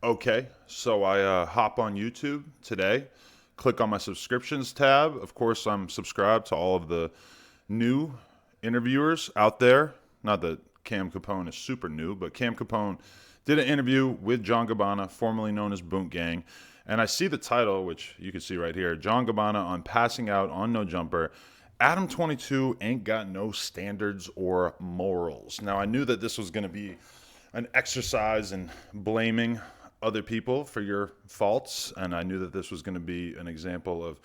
Okay, so I hop on YouTube today, click on my subscriptions tab. Of course, I'm subscribed to all of the new interviewers out there. Not that Cam Capone is super new, but Cam Capone did an interview with John Gabbana, formerly known as Boonk Gang. And I see the title, which you can see right here, John Gabbana on passing out on No Jumper. Adam 22 ain't got no standards or morals. Now, I knew that this was going to be an exercise in blaming other people for your faults, and I knew that this was going to be an example of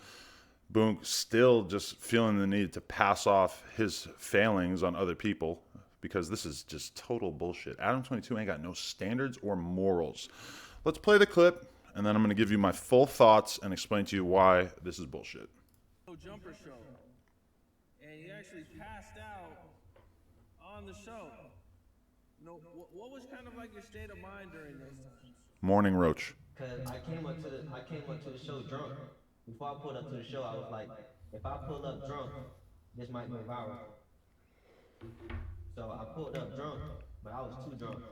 Boonk still just feeling the need to pass off his failings on other people, because this is just total bullshit. Adam 22 ain't got no standards or morals. Let's play the clip, and then I'm going to give you my full thoughts and explain to you why this is bullshit. Jumper show, and he actually passed out on the show. What was kind of like your state of mind during those times? Morning Roach. Cause I came up to the show drunk. Before I pulled up to the show, I was like, if I pull up drunk, this might go viral. So I pulled up drunk, but I was too drunk.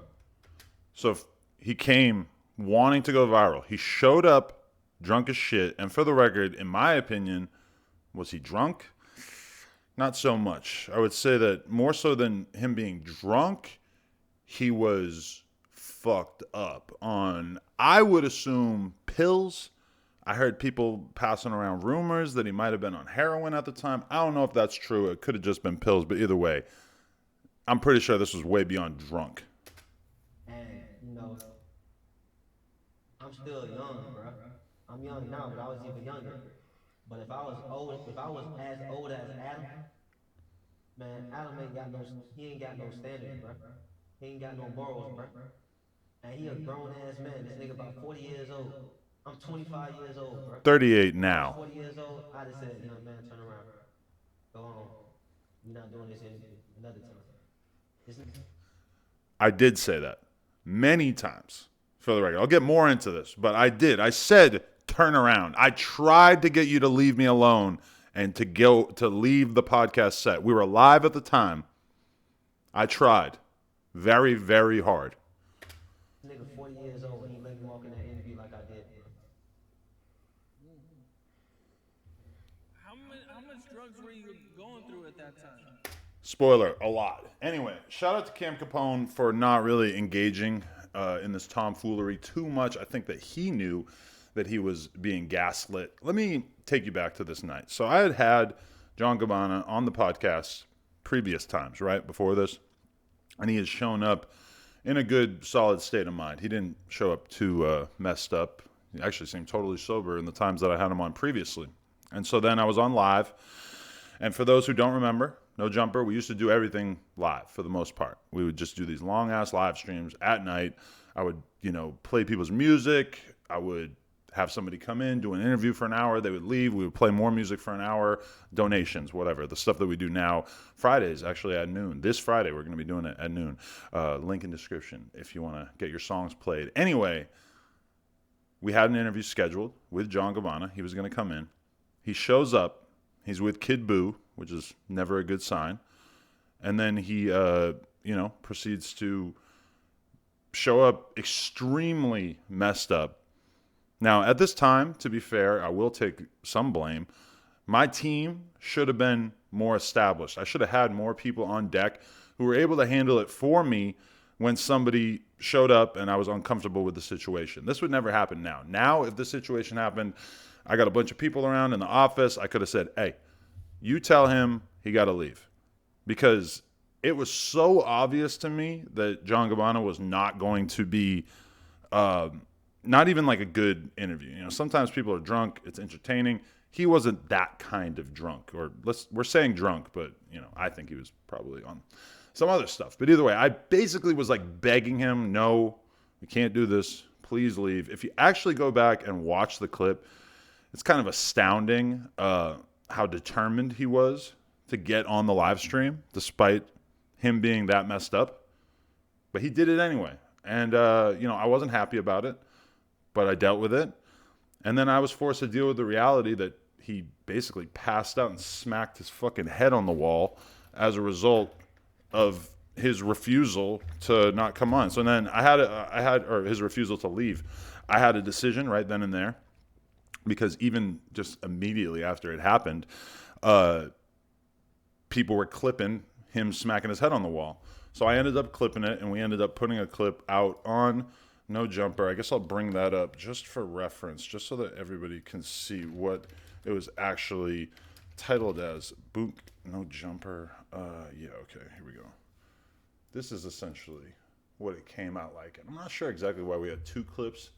So he came wanting to go viral. He showed up drunk as shit, and for the record, in my opinion, was he drunk? Not so much. I would say that more so than him being drunk, he was fucked up on, I would assume, pills. I heard people passing around rumors that he might have been on heroin at the time. I don't know if that's true. It could have just been pills, but either way, I'm pretty sure this was way beyond drunk. And, I'm still young, bro. I'm young now, but I was even younger. But if I was as old as Adam, man, Adam he ain't got no standards, bro. He ain't got no morals, bro. And he a grown ass man. This nigga about 40 years old. I'm 25 years old, bro. 38 now. 40 years old, I just said, young man, turn around. Go on. We're not doing this another time. I did say that many times, for the record. I'll get more into this, but I did. I said, turn around. I tried to get you to leave me alone and to leave the podcast set. We were live at the time. I tried very, very hard. This nigga 40 years old and he let me walk in that interview like I did. How much drugs were you going through at that time? Spoiler, a lot. Anyway, shout out to Cam Capone for not really engaging in this tomfoolery too much. I think that he knew that he was being gaslit. Let me take you back to this night. So I had John Gabbana on the podcast previous times, right, before this, and he has shown up in a good, solid state of mind. He didn't show up too messed up. He actually seemed totally sober in the times that I had him on previously. And so then I was on live, and for those who don't remember, No Jumper, we used to do everything live for the most part. We would just do these long-ass live streams at night. I would, play people's music. I would have somebody come in, do an interview for an hour. They would leave. We would play more music for an hour, donations, whatever. The stuff that we do now, Fridays, actually at noon. This Friday, we're going to be doing it at noon. Link in description if you want to get your songs played. Anyway, we had an interview scheduled with John Gabbana. He was going to come in. He shows up. He's with Kid Boo, which is never a good sign. And then he, proceeds to show up extremely messed up. Now, at this time, to be fair, I will take some blame. My team should have been more established. I should have had more people on deck who were able to handle it for me when somebody showed up and I was uncomfortable with the situation. This would never happen now. Now, if this situation happened, I got a bunch of people around in the office. I could have said, hey, you tell him he got to leave. Because it was so obvious to me that John Gabbana was not going to be... not even like a good interview. Sometimes people are drunk. It's entertaining. He wasn't that kind of drunk. We're saying drunk, but, I think he was probably on some other stuff. But either way, I basically was like begging him, no, we can't do this. Please leave. If you actually go back and watch the clip, it's kind of astounding how determined he was to get on the live stream, despite him being that messed up. But he did it anyway. And, I wasn't happy about it. But I dealt with it. And then I was forced to deal with the reality that he basically passed out and smacked his fucking head on the wall as a result of his refusal to not come on. So then or his refusal to leave. I had a decision right then and there, because even just immediately after it happened, people were clipping him smacking his head on the wall. So I ended up clipping it, and we ended up putting a clip out on No Jumper. I guess I'll bring that up just for reference, just so that everybody can see what it was actually titled as. Boonk, No Jumper. Yeah, okay, here we go. This is essentially what it came out like. And I'm not sure exactly why we had two clips.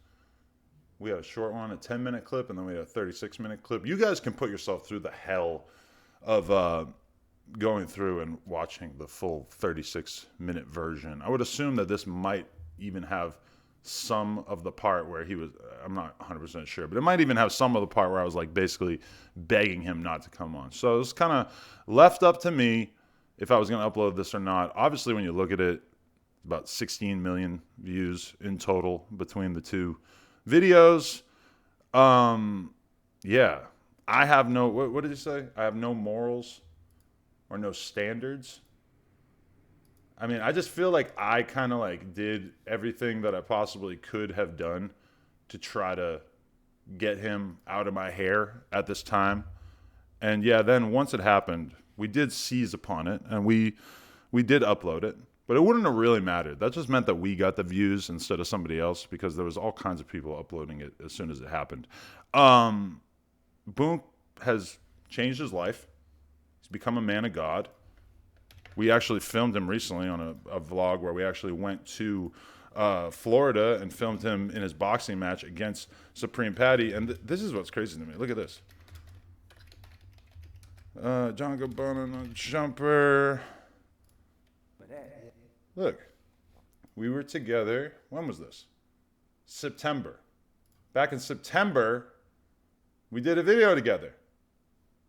We had a short one, a 10-minute clip, and then we had a 36-minute clip. You guys can put yourself through the hell of going through and watching the full 36-minute version. I would assume that this might even have some of the part where he was, I'm not 100% sure, but it might even have some of the part where I was like basically begging him not to come on. So it was kind of left up to me if I was going to upload this or not. Obviously, when you look at it, about 16 million views in total between the two videos. Yeah, I have no, what did he say? I have no morals or no standards. I mean, I just feel like I kind of like did everything that I possibly could have done to try to get him out of my hair at this time. And yeah, then once it happened, we did seize upon it, and we did upload it. But it wouldn't have really mattered. That just meant that we got the views instead of somebody else, because there was all kinds of people uploading it as soon as it happened. Boonk has changed his life. He's become a man of God. We actually filmed him recently on a vlog where we actually went to Florida and filmed him in his boxing match against Supreme Patty. And this is what's crazy to me. Look at this. John Gabbana, No Jumper. Look, we were together. When was this? September. Back in September, we did a video together.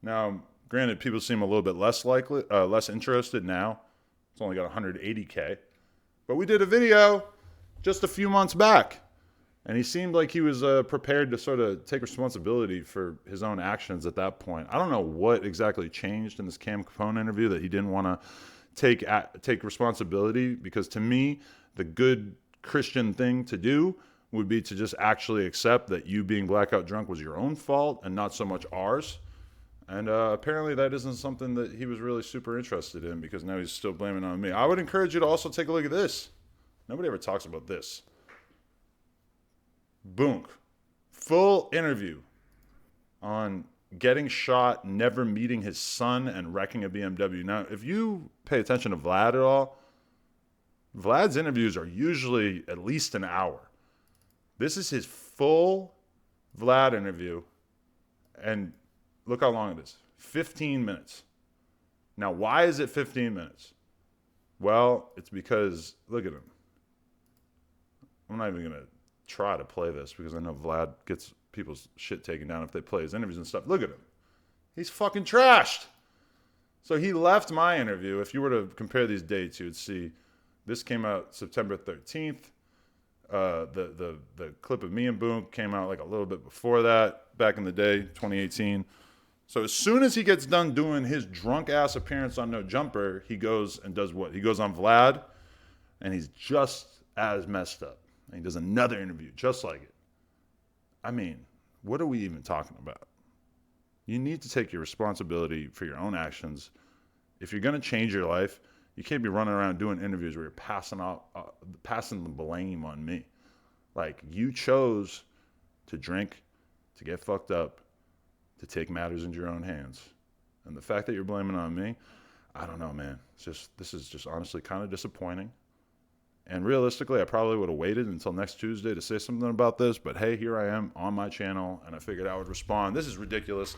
Now, granted, people seem a little bit less interested now. It's only got 180K. But we did a video just a few months back. And he seemed like he was prepared to sort of take responsibility for his own actions at that point. I don't know what exactly changed in this Cam Capone interview that he didn't want to take responsibility, because to me, the good Christian thing to do would be to just actually accept that you being blackout drunk was your own fault and not so much ours. And apparently that isn't something that he was really super interested in, because now he's still blaming it on me. I would encourage you to also take a look at this. Nobody ever talks about this. Boonk. Full interview on getting shot, never meeting his son, and wrecking a BMW. Now, if you pay attention to Vlad at all, Vlad's interviews are usually at least an hour. This is his full Vlad interview, and look how long it is. 15 minutes. Now, why is it 15 minutes? Well, it's because, look at him. I'm not even going to try to play this, because I know Vlad gets people's shit taken down if they play his interviews and stuff. Look at him. He's fucking trashed. So he left my interview. If you were to compare these dates, you would see this came out September 13th. The clip of me and Boonk came out like a little bit before that, back in the day, 2018. So as soon as he gets done doing his drunk ass appearance on No Jumper, he goes and does what? He goes on Vlad, and he's just as messed up. And he does another interview just like it. I mean, what are we even talking about? You need to take your responsibility for your own actions. If you're going to change your life, you can't be running around doing interviews where you're passing the blame on me. Like, you chose to drink, to get fucked up, to take matters into your own hands. And the fact that you're blaming on me, I don't know, man. This is just honestly kind of disappointing. And realistically, I probably would have waited until next Tuesday to say something about this. But hey, here I am on my channel, and I figured I would respond. This is ridiculous.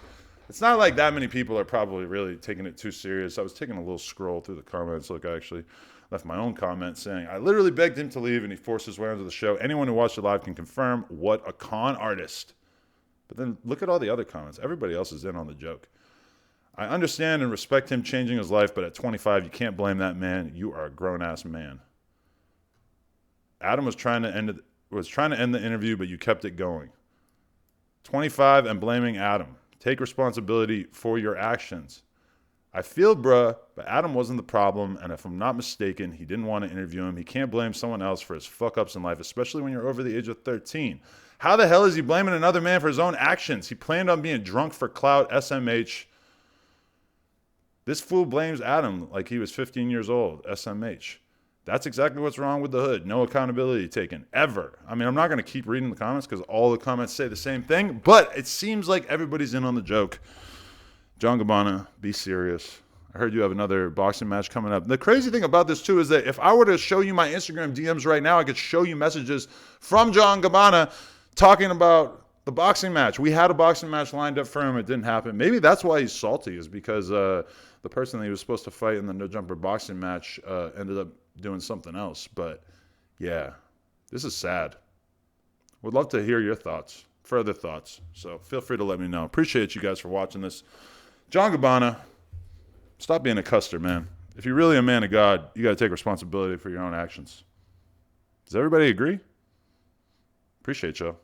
It's not like that many people are probably really taking it too serious. I was taking a little scroll through the comments. Look, I actually left my own comment saying, I literally begged him to leave, and he forced his way onto the show. Anyone who watched it live can confirm, what a con artist. But then look at all the other comments. Everybody else is in on the joke. I understand and respect him changing his life, but at 25, you can't blame that man. You are a grown-ass man. Adam was trying to end the interview, but you kept it going. 25 and blaming Adam. Take responsibility for your actions. I feel, bruh, but Adam wasn't the problem, and if I'm not mistaken, he didn't want to interview him. He can't blame someone else for his fuck-ups in life, especially when you're over the age of 13. How the hell is he blaming another man for his own actions? He planned on being drunk for clout, SMH. This fool blames Adam like he was 15 years old, SMH. That's exactly what's wrong with the hood. No accountability taken, ever. I mean, I'm not going to keep reading the comments because all the comments say the same thing, but it seems like everybody's in on the joke. John Gabbana, be serious. I heard you have another boxing match coming up. The crazy thing about this, too, is that if I were to show you my Instagram DMs right now, I could show you messages from John Gabbana talking about the boxing match. We had a boxing match lined up for him. It didn't happen. Maybe that's why he's salty, is because the person that he was supposed to fight in the no-jumper boxing match ended up doing something else. But, yeah, this is sad. Would love to hear your thoughts, further thoughts. So feel free to let me know. Appreciate you guys for watching this. John Gabbana, stop being a custer, man. If you're really a man of God, you got to take responsibility for your own actions. Does everybody agree? Appreciate y'all.